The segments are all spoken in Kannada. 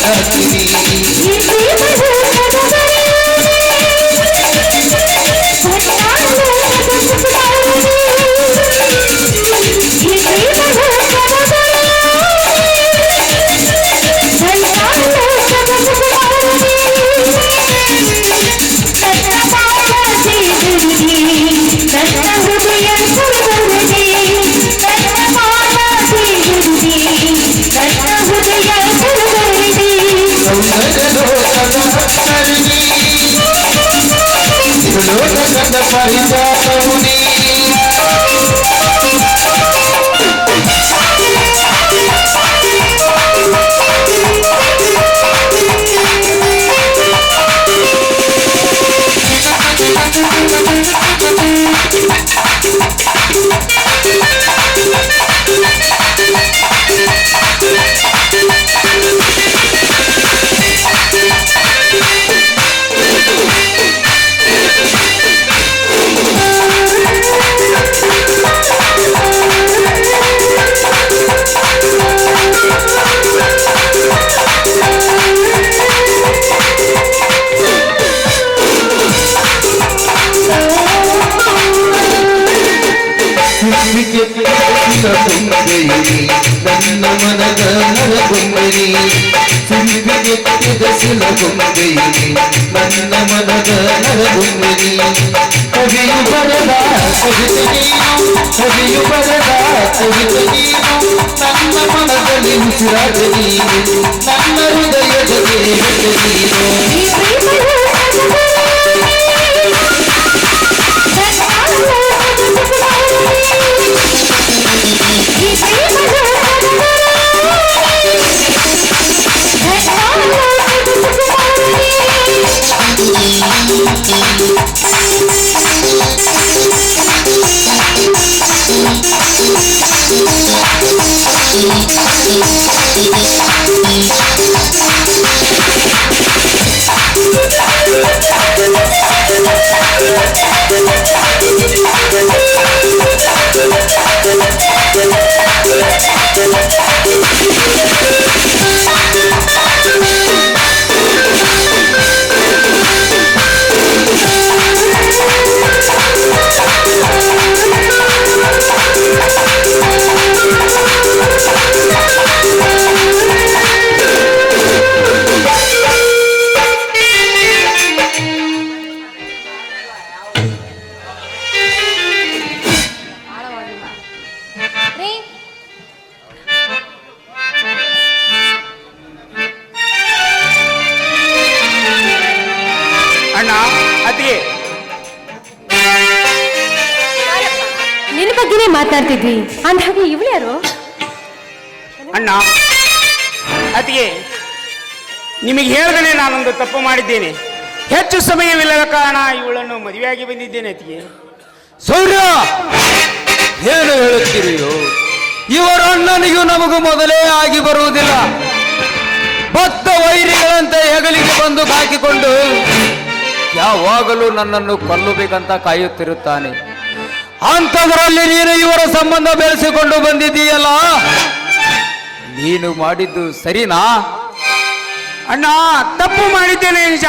ಉಸಿರಾಗ್ತೀನಿ ಲೋಕದ ಪರಿತಾಪವುನಿ ನನ್ನ ಮನದ ನರಗೊಂಬೆನಿ ಸಿಂಬಿಗೆತ್ತಿದ ಶಿಲಗೊಂಬೆನಿ ನನ್ನ ಮನದ ನರಗೊಂಬೆನಿ ಕವಿಯು ಬರದ ಕವಿತೆ ನೀನು ಕವಿಯು ಬರದ ಕವಿತೆ ನೀನು ನನ್ನ ಮನದಲ್ಲಿ ಉಸಿರಾದ ನೀನು ನನ್ನ ಹೃದಯದ ದೇವತೆ ನೀನು ನಿನ್ನ ಬಗ್ಗೆನೇ ಮಾತಾಡ್ತಿದ್ವಿ ಅಂದಾಗ ಇವಳು ಯಾರು? ಅಣ್ಣ ಅತಿಗೆ ನಿಮಗೆ ಹೇಳ್ದೇ ನಾನೊಂದು ತಪ್ಪು ಮಾಡಿದ್ದೇನೆ. ಹೆಚ್ಚು ಸಮಯವಿಲ್ಲದ ಕಾರಣ ಇವಳನ್ನು ಮದುವೆಯಾಗಿ ಬಂದಿದ್ದೇನೆ. ಅತಿಗೆ ಸೌರ್ಯ ಏನು ಹೇಳುತ್ತೀರಿಯೋ? ಇವರ ಅಣ್ಣನಿಗೂ ನಮಗೂ ಮೊದಲೇ ಆಗಿ ಬರುವುದಿಲ್ಲ. ಭಕ್ತ ವೈರಿಗಳಂತೆ ಹೆಗಲಿಗೆ ಬಂದು ಹಾಕಿಕೊಂಡು ಯಾವಾಗಲೂ ನನ್ನನ್ನು ಕೊಲ್ಲಬೇಕಂತ ಕಾಯುತ್ತಿರುತ್ತಾನೆ. ಅಂಥದ್ರಲ್ಲಿ ನೀನು ಇವರ ಸಂಬಂಧ ಬೆಳೆಸಿಕೊಂಡು ಬಂದಿದ್ದೀಯಲ್ಲ, ನೀನು ಮಾಡಿದ್ದು ಸರಿನಾ? ಅಣ್ಣ ತಪ್ಪು ಮಾಡಿದ್ದೇನೆ ನಿಜ.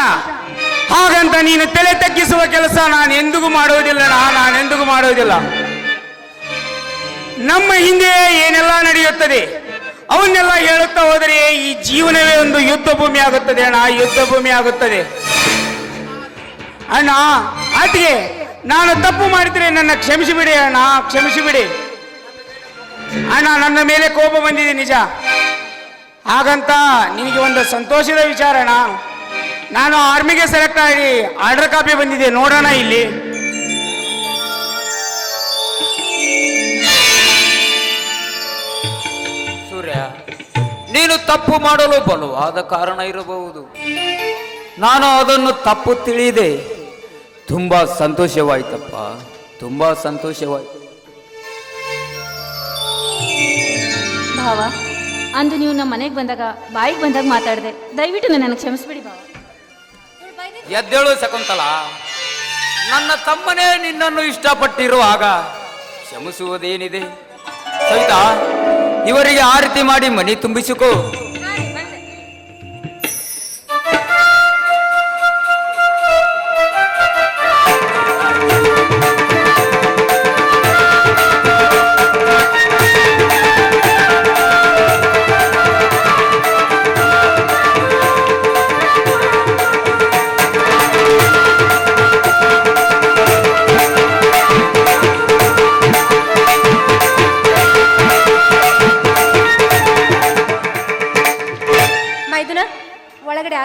ಹಾಗಂತ ನೀನು ತಲೆ ತಗ್ಗಿಸುವ ಕೆಲಸ ನಾನು ಎಂದಿಗೂ ಮಾಡುವುದಿಲ್ಲ. ನಾನೆಂದಿಗೂ ಮಾಡುವುದಿಲ್ಲ. ನಮ್ಮ ಹಿಂದೆ ಏನೆಲ್ಲ ನಡೆಯುತ್ತದೆ ಅವನ್ನೆಲ್ಲ ಹೇಳುತ್ತಾ ಹೋದರೆ ಈ ಜೀವನವೇ ಒಂದು ಯುದ್ಧ ಭೂಮಿ ಆಗುತ್ತದೆ ಅಣ್ಣ, ಯುದ್ಧ ಭೂಮಿ ಆಗುತ್ತದೆ ಅಣ್ಣ. ಆತಿಗೆ ನಾನು ತಪ್ಪು ಮಾಡಿದ್ರೆ ನನ್ನ ಕ್ಷಮಿಸಿಬಿಡಿ ಅಣ್ಣ, ಕ್ಷಮಿಸಿಬಿಡಿ ಅಣ್ಣ. ನನ್ನ ಮೇಲೆ ಕೋಪ ಬಂದಿದೆ ನಿಜ. ಹಾಗಂತ ನಿನಗೆ ಒಂದು ಸಂತೋಷದ ವಿಚಾರ ಅಣ್ಣ, ನಾನು ಆರ್ಮಿಗೆ ಸೆಲೆಕ್ಟ್ ಆಗಿ ಆರ್ಡರ್ ಕಾಪಿ ಬಂದಿದೆ, ನೋಡೋಣ ಇಲ್ಲಿ. ಸೂರ್ಯ, ನೀನು ತಪ್ಪು ಮಾಡಲು ಬಲವಾದ ಕಾರಣ ಇರಬಹುದು. ನಾನು ಅದನ್ನು ತಪ್ಪು ತಿಳಿದೆ. ತುಂಬಾ ಸಂತೋಷವಾಯ್ತಪ್ಪ, ತುಂಬಾ ಸಂತೋಷವಾಯ್ತು. ಭಾವ, ಅಂದು ನೀವು ನಮ್ಮ ಮನೆಗೆ ಬಂದಾಗ ಬಾಯಿಗೆ ಬಂದಾಗ ಮಾತಾಡಿದೆ. ದಯವಿಟ್ಟು ನನಗೆ ಕ್ಷಮಿಸ್ಬಿಡಿ ಭಾವ. ಎದ್ದೇಳು ಶಕುಂತಲ, ನನ್ನ ತಮ್ಮನೇ ನಿನ್ನನ್ನು ಇಷ್ಟಪಟ್ಟಿರುವಾಗ ಕ್ಷಮಿಸುವುದೇನಿದೆ? ಸವಿತಾ, ಇವರಿಗೆ ಆರತಿ ಮಾಡಿ ಮನೆ ತುಂಬಿಸಿಕೋ.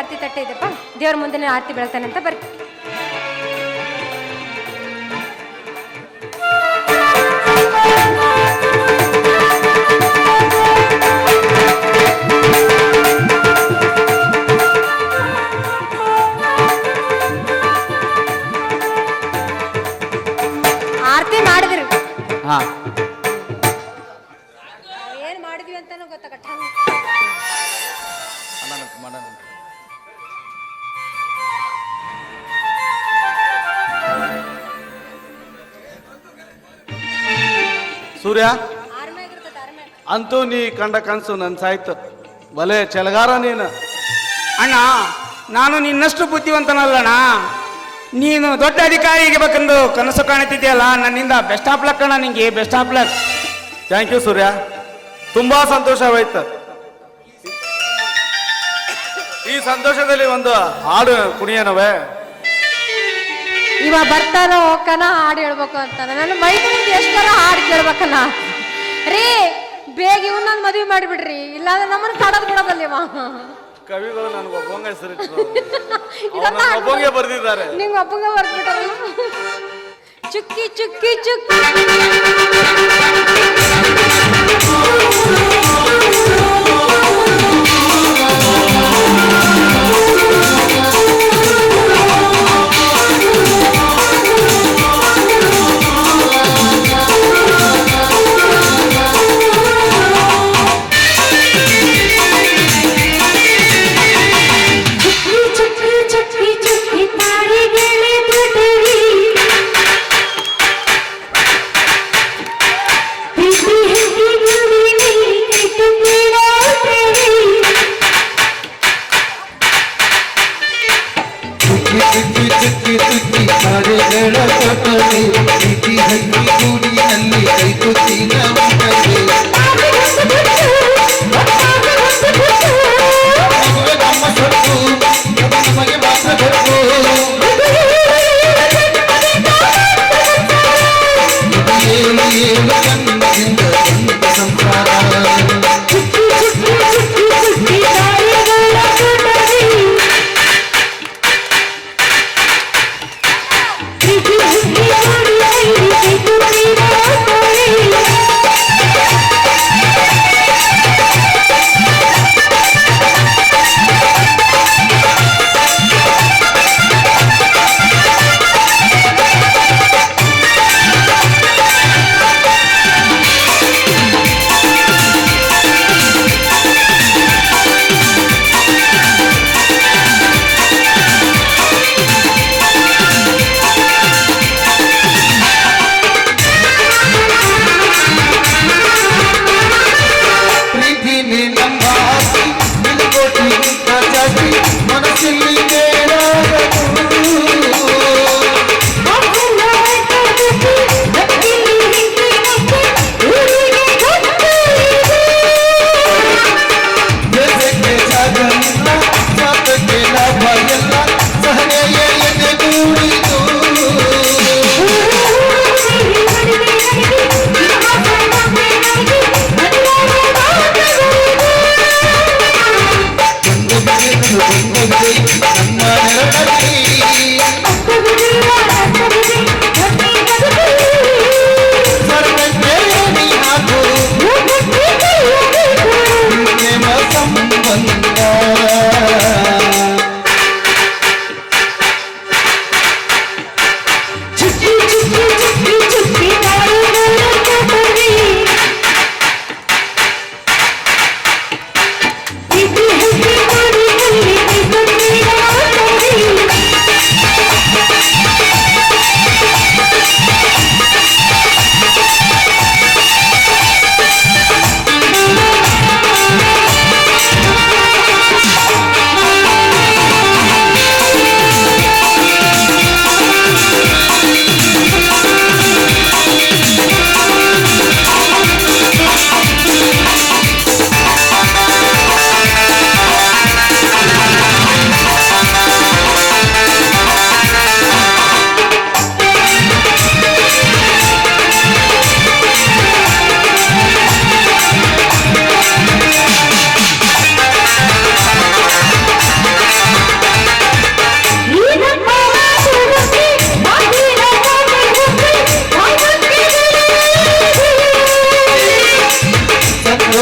ಆರತಿ ತಟ್ಟೆ ಇದೆಪ್ಪ, ದೇವ್ರ ಮುಂದೆ ಆರತಿ ಬೆಳಗ್ತಾನೆ ಅಂತ ಬರ್ರಿ. ಆರತಿ ಮಾಡಿದ್ರಿ, ಹಾ ಏನ್ ಮಾಡಿದ್ವಿ ಅಂತಾನು ಗೊತ್ತಾಗಟ್ಟ. ಮಾಡೋಣ. ಸೂರ್ಯ, ಅಂತೂ ನೀ ಕಂಡ ಕನಸು ನನ್ ಸಾಯ್ತು. ಬಲೆ ಚೆಲಗಾರ ನೀನು. ಅಣ್ಣ, ನಾನು ನಿನ್ನಷ್ಟು ಬುದ್ಧಿವಂತನಲ್ಲಣ್ಣ. ನೀನು ದೊಡ್ಡ ಅಧಿಕಾರಿಗೆ ಬೇಕೆಂದು ಕನಸು ಕಾಣುತ್ತಿದೆಯಲ್ಲ, ನನ್ನಿಂದ ಬೆಸ್ಟ್ ಆಫ್ ಲಕ್ ಅಣ್ಣ, ನಿಂಗೆ best of luck. Thank you Surya, ತುಂಬಾ ಸಂತೋಷವಾಯ್ತು. ಈ ಸಂತೋಷದಲ್ಲಿ ಒಂದು ಹಾಡು ಕುಣಿಯನವೇ? ಇವ ಬರ್ತಾನ ಹೋಗ್ಕನ ಹಾಡು ಹೇಳ್ಬೇಕು ಅಂತ ನನ್ನ ಮೈದನಿಂದ ಎಷ್ಟರ ಹಾಡು ಕೇಳ್ಬೇಕನ್ನ ರೀ. ಬೇಗ ಇವನ್ ನನ್ನ ಮದುವೆ ಮಾಡಿಬಿಡ್ರಿ, ಇಲ್ಲಾಂದ್ರೆ ನಮ್ಮನ್ನ ಕಾಡೋದು ಬಿಡೋದಲ್ಲಿ ಕವಿಗಳು ನನಗೆ ಒಬ್ಬಂಗ ಒಬ್ಬಂಗೆ ಬರ್ದಿದ್ದಾರೆ. ನಿಂಗೆ ಒಬ್ಬಂಗ ಬರ್ದ್ಬಿಟ್ಟಾರ. ಚುಕ್ಕಿ ಚುಕ್ಕಿ ಚುಕ್ಕಿ Thank you.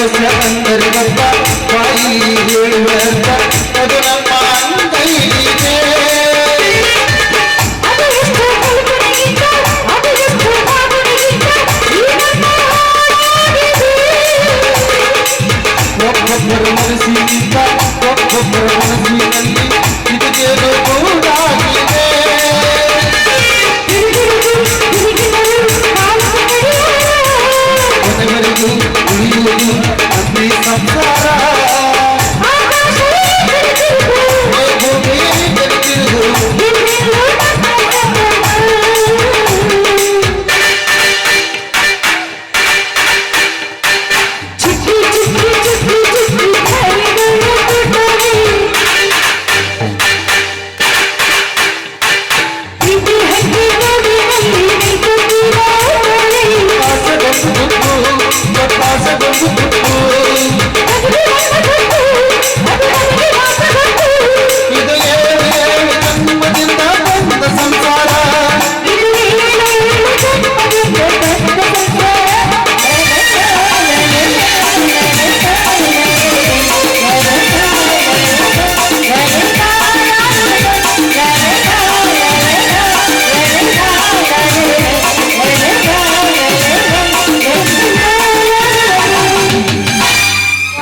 ದೋಷ ಅಂದರಿಗಪ್ಪ ಬಾಯಿ ಹೇಳುವಂತ ಅದು ನಮ್ಮ ಅಂಗೈಲಿದೆ. ಒಬ್ಬೊಬ್ಬರ ಮನಸ್ಸಿನಿಂದ ಒಬ್ಬೊಬ್ಬರ ಮನಸ್ಸಿನಲ್ಲಿ ಇದಕ್ಕೇನು ಕೂಡಾಗಿದೆ. ಕೊನೆವರೆಗೂ ಉಳಿಯುವುದು ಅತಿ ಸಂಸಾರ. ಭೂಮಿ ಬೆರೆತಿರುವುದು ಇದು ಏಳು ಏಳು ಜನ್ಮದಿಂದ ಬಂದ ಸಂಸಾರ.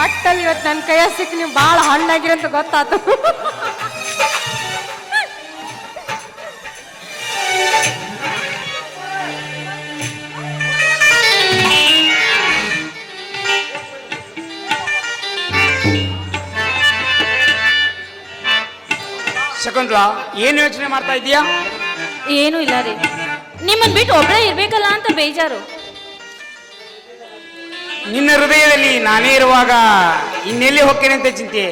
ಒಟ್ಟಲ್ಲಿ ಇವತ್ತು ನನ್ನ ಕೈಯ ಸಿಕ್ಕಿ ನೀವು ಭಾಳ ಹಣ್ಣಾಗಿರಿ ಅಂತ ಗೊತ್ತಾತು. ಶಕುಂತಲಾ, ಏನು ಯೋಚನೆ ಮಾಡ್ತಾ ಇದೀಯಾ? ಏನೂ ಇಲ್ಲ ರೀ, ನಿಮ್ಮನ್ ಬಿಟ್ಟು ಒಬ್ಬಳೇ ಇರ್ಬೇಕಲ್ಲ ಅಂತ ಬೇಜಾರು. ನಿನ್ನ ಹೃದಯದಲ್ಲಿ ನಾನೇ ಇರುವಾಗ ಇನ್ನೆಲ್ಲಿ ಹೋಗ್ತೇನೆ ಅಂತ ಚಿಂತೆ.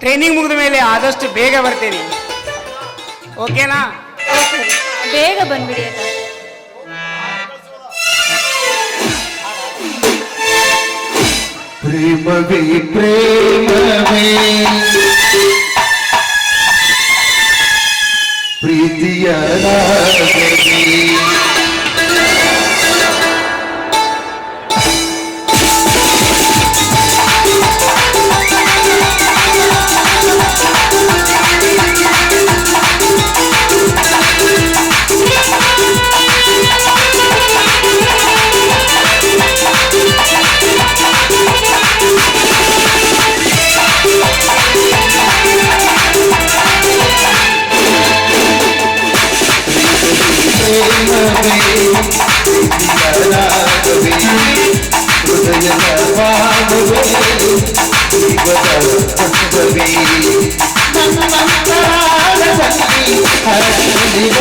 ಟ್ರೈನಿಂಗ್ ಮುಗಿದ ಮೇಲೆ ಆದಷ್ಟು ಬೇಗ ಬರ್ತೇನೆ, ಓಕೆನಾ? ಬೇಗ ಬಂದ್ಬಿಡಿ ಅಕ್ಕ. ಪ್ರೇಮವೇ ಪ್ರೇಮವೇ ಪ್ರೀತಿಯ ರಾಗವೇ. ಹೃದಯದ ಭಾವವೇ ನನ್ನಂತರಾಳದಲ್ಲಿ ಹರಡಿದ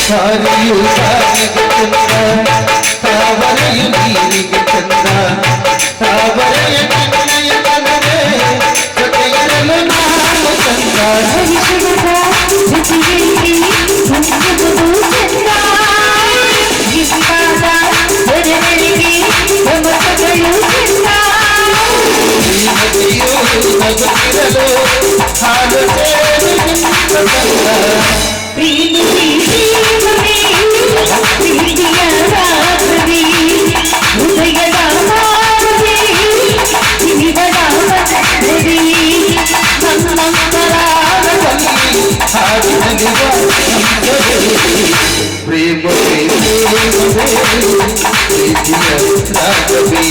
ಸಾರಿಯು ಸಾರಿಗೆ ಚಂದ ತಾವರೆಯು ನೀರಿಗೆ ಚಂದ ತಾವರೆಯ ಕನ್ನಯ ಕನವೇ ಜೊತೆಗಿರಲು ನಾನು ಚಂದ ಶ್ರೀಮತಿಯು ನಗುತ್ತಿರಲು ಹಾಲು ಸೇರಿ ನಲಿವ ಪ್ರೇಮವೇ ಪ್ರೀತಿಯ ರಾಗವೇ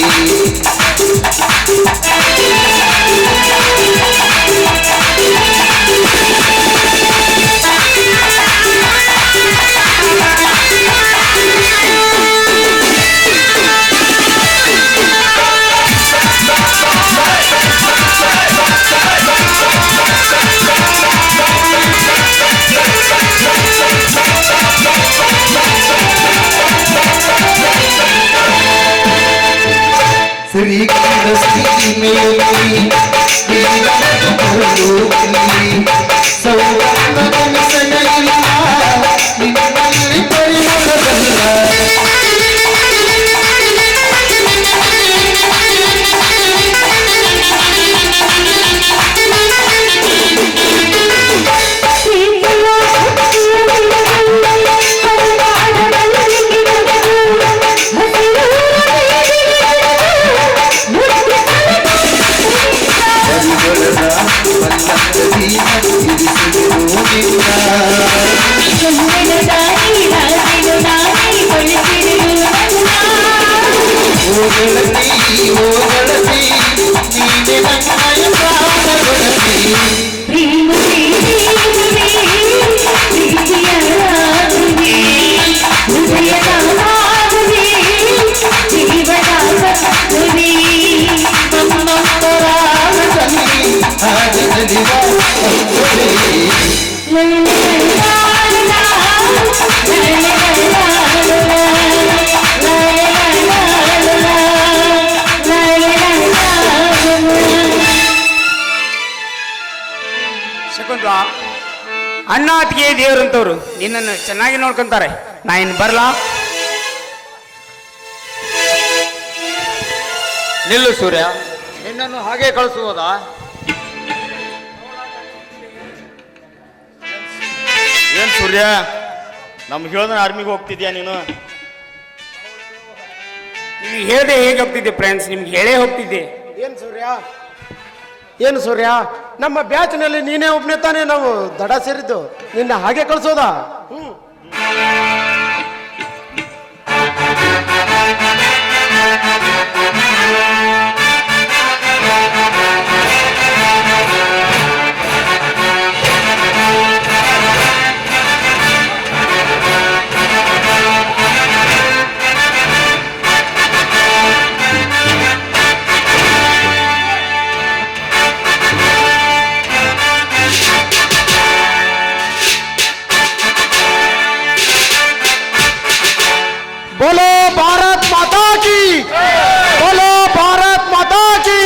ಶ್ರೀಗಂಧ ಸೀಮೆಯಲ್ಲಿ ಸೌಗಂಧ ಮಿಸೆಯಲಿಲ್ಲ ನಿನ್ನಲ್ಲಿ ಪರಿಮಳದಲ್ಲ ಶಕುಂತಲ, ಅಣ್ಣ ಅತ್ತಿಗೆ ದೇವ್ರಂತವ್ರು ನಿನ್ನನ್ನು ಚೆನ್ನಾಗಿ ನೋಡ್ಕೊಂತಾರೆ. ನಾ ಇನ್ನು ಬರಲಾ? ನಿಲ್ಲು ಸೂರ್ಯ, ನಿನ್ನನ್ನು ಹಾಗೆ ಕಳಿಸುವುದಾ? ಏನ್ ಸೂರ್ಯ, ನಮ್ಗೆ ಹೇಳ್ದ ಆರ್ಮಿಗೆ ಹೋಗ್ತಿದ್ಯಾ ನೀನು? ನಿಮ್ಗೆ ಹೇಳದೆ ಹೇಗೆ ಹೋಗ್ತಿದ್ದೆ ಫ್ರೆಂಡ್ಸ್, ನಿಮ್ಗೆ ಹೇಳೇ ಹೋಗ್ತಿದ್ದೆ. ಏನು ಸೂರ್ಯ, ನಮ್ಮ ಬ್ಯಾಚ್ನಲ್ಲಿ ನೀನೇ ಒಬ್ಬನೇ ತಾನೇ ನಾವು ದಡ ಸೇರಿದ್ದು, ನಿನ್ನ ಹಾಗೆ ಕಳ್ಸೋದಾ? बोलो भारत माता की, बोलो भारत माता की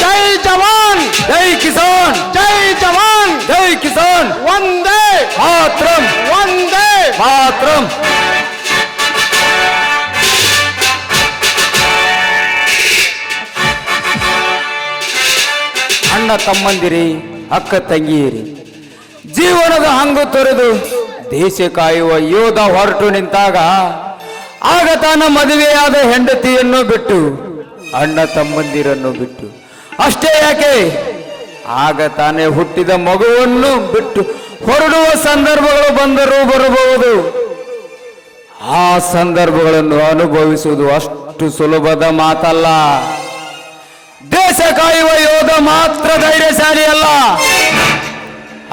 जय जवान, ಜೈ ಕಿಸಾನ್, जय जवान, ಜೈ ಕಿಸಾನ್, वंदे ಮಾತ್ರಂ, वंदे ಮಾತ್ರಂ. ಅಣ್ಣ ತಮ್ಮಂದಿರಿ, ಅಕ್ಕ ತಂಗಿಯರಿ, ಜೀವನದ ಹಂಗು ತೊರೆದು ದೇಶ ಕಾಯುವ ಯೋಧ ಹೊರಟು ನಿಂತಾಗ ಆಗ ತಾನ ಮದುವೆಯಾದ ಹೆಂಡತಿಯನ್ನು ಬಿಟ್ಟು ಅಣ್ಣ ತಮ್ಮಂದಿರನ್ನು ಬಿಟ್ಟು ಅಷ್ಟೇ ಯಾಕೆ ಆಗ ತಾನೇ ಹುಟ್ಟಿದ ಮಗುವನ್ನು ಬಿಟ್ಟು ಹೊರಡುವ ಸಂದರ್ಭಗಳು ಬಂದರೂ ಬರಬಹುದು. ಆ ಸಂದರ್ಭಗಳನ್ನು ಅನುಭವಿಸುವುದು ಅಷ್ಟು ಸುಲಭದ ಮಾತಲ್ಲ. ದೇಶ ಕಾಯುವ ಯೋಧ ಮಾತ್ರ ಧೈರ್ಯಶಾಲಿ ಅಲ್ಲ,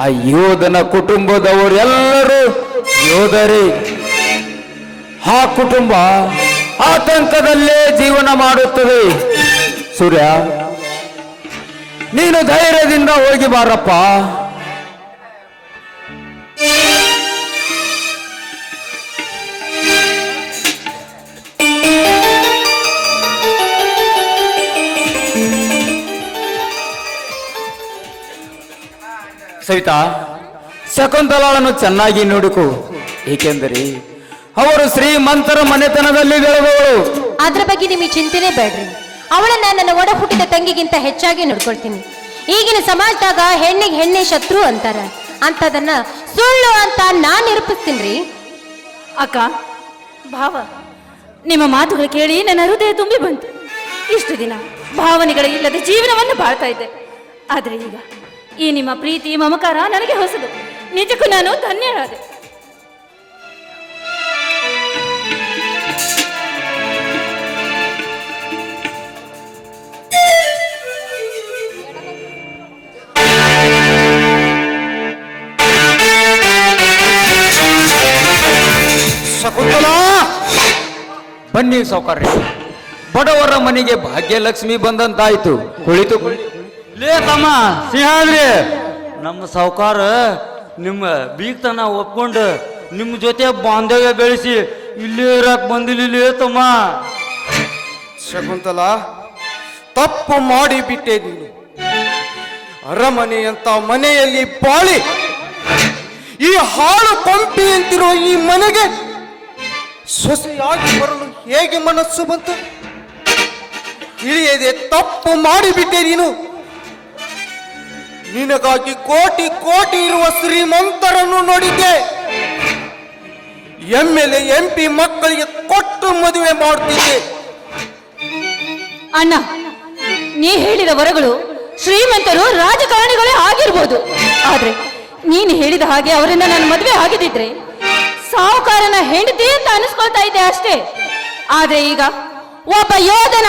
ಆ ಯೋಧನ ಕುಟುಂಬದವರೆಲ್ಲರೂ ಯೋಧರೇ. ಆ ಕುಟುಂಬ ಆತಂಕದಲ್ಲೇ ಜೀವನ ಮಾಡುತ್ತದೆ. ಸೂರ್ಯ, ನೀನು ಧೈರ್ಯದಿಂದ ಹೋಗಿ ಬಾರಪ್ಪ. ಸವಿತಾ, ಶಕುಂತಲಾಳನ್ನು ಚೆನ್ನಾಗಿ ನೋಡಿಕೊ, ಏಕೆಂದರೆ ಅವರು ಶ್ರೀಮಂತರ ಮನೆತನದಲ್ಲಿ ಬೆಳೆದವಳು. ಅದ್ರ ಬಗ್ಗೆ ನಿಮಗೆ ಚಿಂತೆನೇ ಬೇಡ್ರಿ. ಅವಳನ್ನ ನನ್ನ ಒಡ ಹುಟ್ಟಿದ ತಂಗಿಗಿಂತ ಹೆಚ್ಚಾಗಿ ನೋಡ್ಕೊಳ್ತೀನಿ. ಈಗಿನ ಸಮಾಜದಾಗ ಹೆಣ್ಣಿಗೆ ಹೆಣ್ಣೆ ಶತ್ರು ಅಂತಾರ, ಅಂತದನ್ನ ಸುಳ್ಳು ಅಂತ ನಾನ್ ನಿರೂಪಿಸ್ತೀನಿ. ಅಕ್ಕ, ಭಾವ, ನಿಮ್ಮ ಮಾತುಗಳು ಕೇಳಿ ನನ್ನ ಹೃದಯ ತುಂಬಿ ಬಂತು. ಇಷ್ಟು ದಿನ ಭಾವನೆಗಳು ಇಲ್ಲದೆ ಜೀವನವನ್ನು ಬಾಳ್ತಾ ಇದ್ದೆ. ಆದರೆ ಈಗ ಈ ನಿಮ್ಮ ಪ್ರೀತಿ ಮಮಕಾರ ನನಗೆ ಹೊಸದು. ನಿಜಕ್ಕೂ ನಾನು ಧನ್ಯರಾದೆ. ಶಕುಂತಲಾ, ಬನ್ನಿ ಸೌಕರ್ಯ. ಬಡವರ ಮನೆಗೆ ಭಾಗ್ಯಲಕ್ಷ್ಮಿ ಬಂದಂತಾಯ್ತು. ಕುಳಿತು ಲೇ ತಮ್ಮ ಸಿಂಹಾದ್ರಿ, ನಮ್ಮ ಸಾವುಕಾರ ನಿಮ್ಮ ಬೀಗ್ತನ ಒಪ್ಕೊಂಡು ನಿಮ್ಮ ಜೊತೆ ಬಾಂಧವ್ಯ ಬೆಳೆಸಿ ಇಲ್ಲೇ ಇರಕ್ ಬಂದಿಲ್ಲ ತಮ್ಮ. ಶಕುಂತಲಾ, ತಪ್ಪು ಮಾಡಿಬಿಟ್ಟೆ ನೀನು. ಅರಮನೆಯಂತ ಮನೆಯಲ್ಲಿ ಬಾಳಿ ಈ ಹಾಳು ಕೊಂಪಿಯಂತಿರೋ ಈ ಮನೆಗೆ ಸೊಸೆಯಾಗಿ ಬರಲು ಹೇಗೆ ಮನಸ್ಸು ಬಂತು? ತಿಳಿಯದೆ ತಪ್ಪು ಮಾಡಿಬಿಟ್ಟೆ ನೀನು. ನಿನಗಾಗಿ ಕೋಟಿ ಕೋಟಿ ಇರುವ ಶ್ರೀಮಂತರನ್ನು ನೋಡಿದ್ದೆ. MLA MP ಮಕ್ಕಳಿಗೆ ಕೊಟ್ಟು ಮದುವೆ ಮಾಡ್ತಿದ್ದೆ. ಅಣ್ಣ, ನೀ ಹೇಳಿದ ವರಗಳು ಶ್ರೀಮಂತರು ರಾಜಕಾರಣಿಗಳೇ ಆಗಿರ್ಬೋದು. ಆದ್ರೆ ನೀನು ಹೇಳಿದ ಹಾಗೆ ಅವರನ್ನ ನಾನು ಮದುವೆ ಆಗಿದ್ದಿದ್ರೆ ಸಾಹುಕಾರನ ಹೆಂಡತಿ ಅಂತ ಅನಿಸ್ಕೊಳ್ತಾ ಇದ್ದೆ ಅಷ್ಟೇ. ಆದ್ರೆ ಈಗ ಒಬ್ಬ ಯೋಧನ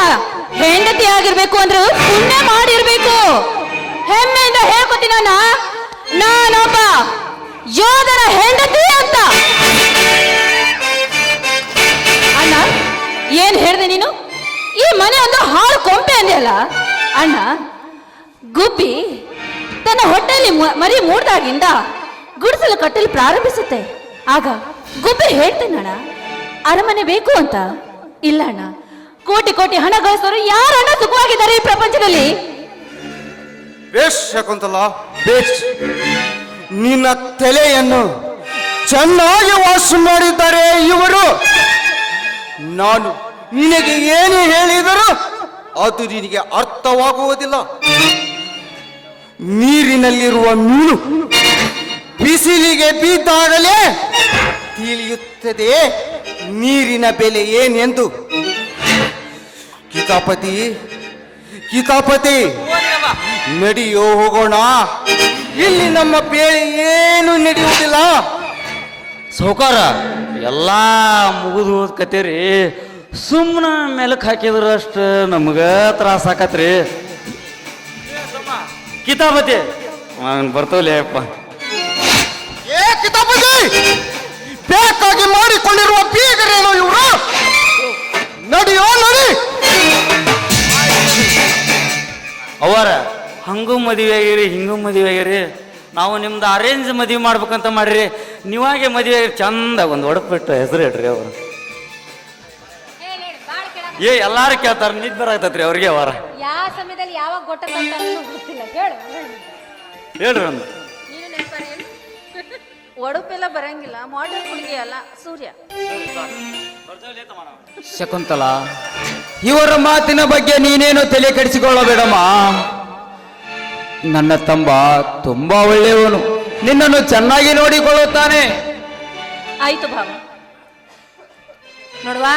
ಹೆಂಡತಿ ಆಗಿರ್ಬೇಕು ಅಂದ್ರೆ ಪುಣ್ಯ ಮಾಡಿರ್ಬೇಕು. ಹೆಮ್ಮೆಯಿಂದ ಹೇಳ್ಕೊತೀನಣ್ಣ, ನಾನೊಬ್ಬ ಯೋಧನ ಹೆಂಡತಿ ಅಂತ. ಅಣ್ಣ, ಏನ್ ಹೇಳ್ದೆ ನೀನು? ಈ ಮನೆ ಒಂದು ಹಾಳು ಕೊಂಪೆ ಅಂದೆಯಲ್ಲ ಅಣ್ಣ. ಗುಬ್ಬಿ ತನ್ನ ಹೊಟ್ಟೆಯಲ್ಲಿ ಮರಿ ಮೂಡ್ದಾಗಿಂದ ಗುಡಿಸಲು ಕಟ್ಟಲು ಪ್ರಾರಂಭಿಸುತ್ತೆ. ಆಗ ಗುಬ್ಬಿ ಹೇಳ್ತೇನಣ್ಣ, ಅರಮನೆ ಬೇಕು ಅಂತ. ಇಲ್ಲ ಅಣ್ಣ, ಕೋಟಿ ಕೋಟಿ ಹಣ ಗಳಿಸೋರು ಯಾರಣ್ಣ ಸುಖವಾಗಿದ್ದಾರೆ ಈ ಪ್ರಪಂಚದಲ್ಲಿ? ಬೇಷ್ ಶಕುಂತಲಾ, ಬೇಷ್. ನಿನ್ನ ತಲೆಯನ್ನು ಚೆನ್ನಾಗಿ ವಾಶ್ ಮಾಡಿದ್ದಾರೆ ಇವರು. ನಾನು ನಿನಗೆ ಏನು ಹೇಳಿದರೂ ಅದು ನಿನಗೆ ಅರ್ಥವಾಗುವುದಿಲ್ಲ. ನೀರಿನಲ್ಲಿರುವ ಮೀನು ಬಿಸಿಲಿಗೆ ಬಿದ್ದಾಗಲೇ ತಿಳಿಯುತ್ತದೆ ನೀರಿನ ಬೆಲೆ ಏನೆಂದು. ಕಿತಾಪತಿ, ಕಿತಾಪತಿ, ನಡೆಯೋ ಹೋಗೋಣ. ಇಲ್ಲಿ ನಮ್ಮ ಬೇಳೆ ಏನು ನಡೆಯುವುದಿಲ್ಲ. ಸಾವುಕಾರ ಎಲ್ಲಾ ಮುಗಿದು ಕತೇರಿ. ಸುಮ್ಮನೆ ಮೆಲಕ್ ಹಾಕಿದ್ರ ಅಷ್ಟು ನಮಗ ತ್ರಾಸ ಆಕತ್ರಿ. ಕಿತಾಪತಿ ಬರ್ತವಲೇ ಅಪ್ಪ. ಏ ಕಿತಾಪತಿ, ಬೇಕಾಗಿ ಮಾಡಿಕೊಂಡಿರುವ ಬೀಗರೇನು ಇವರು? ನಡೆಯೋ ನಡಿ. ಅವರ ಹಂಗೂ ಮದುವೆ ಆಗಿರಿ, ಹಿಂಗೂ ಮದುವೆ ಆಗಿರಿ. ನಾವು ನಿಮ್ದು ಅರೇಂಜ್ ಮದುವೆ ಮಾಡ್ಬೇಕಂತ ಮಾಡ್ರಿ. ನೀವಾಗೆ ಮದುವೆ ಆಗಿರಿ, ಚಂದ ಒಂದು ಒಡಪಿಟ್ಟು ಹೆಸರು ಇಡ್ರಿ ಅವರು. ಎಲ್ಲಾರು ಕೇಳ್ತಾರ, ನಿದ್ ಬರಾಕತ್ರಿ ಅವ್ರಿಗೆ. ಅವರ ಯಾವ ಸಮಯದಲ್ಲಿ ಯಾವಾಗ ಗೊತ್ತಿಲ್ಲ ಗೊತ್ತಿಲ್ಲ. ಹೇಳ್ರಿ ಒಂದು. ಒಡಪೆಲ್ಲ ಬರಂಗಿಲ್ಲ, ಮಾಡರ್ನ್ ಹುಡುಗಿ ಅಲ್ಲ ಸೂರ್ಯ. ಶಕುಂತಲಾ, ಇವರ ಮಾತಿನ ಬಗ್ಗೆ ನೀನೇನು ತಲೆ ಕೆಡಿಸಿಕೊಳ್ಳಬೇಡಮ್ಮ. ನನ್ನ ತಂಬ ತುಂಬಾ ಒಳ್ಳೆಯವನು, ನಿನ್ನನ್ನು ಚೆನ್ನಾಗಿ ನೋಡಿಕೊಳ್ಳುತ್ತಾನೆ. ಆಯ್ತು ಭಾವ. ನೋಡುವಾ,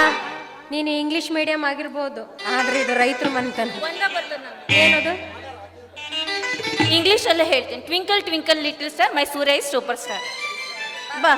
ನೀನು ಇಂಗ್ಲಿಷ್ ಮೀಡಿಯಂ ಆಗಿರ್ಬೋದು, ಆದ್ರೆ ಇದು ರೈತರ ಮನೆತನ. ಏನದು? ಇಂಗ್ಲಿಷ್ ಅಲ್ಲೇ ಹೇಳ್ತೀನಿ. Twinkle twinkle little star, my Surya is super star. ಬಾ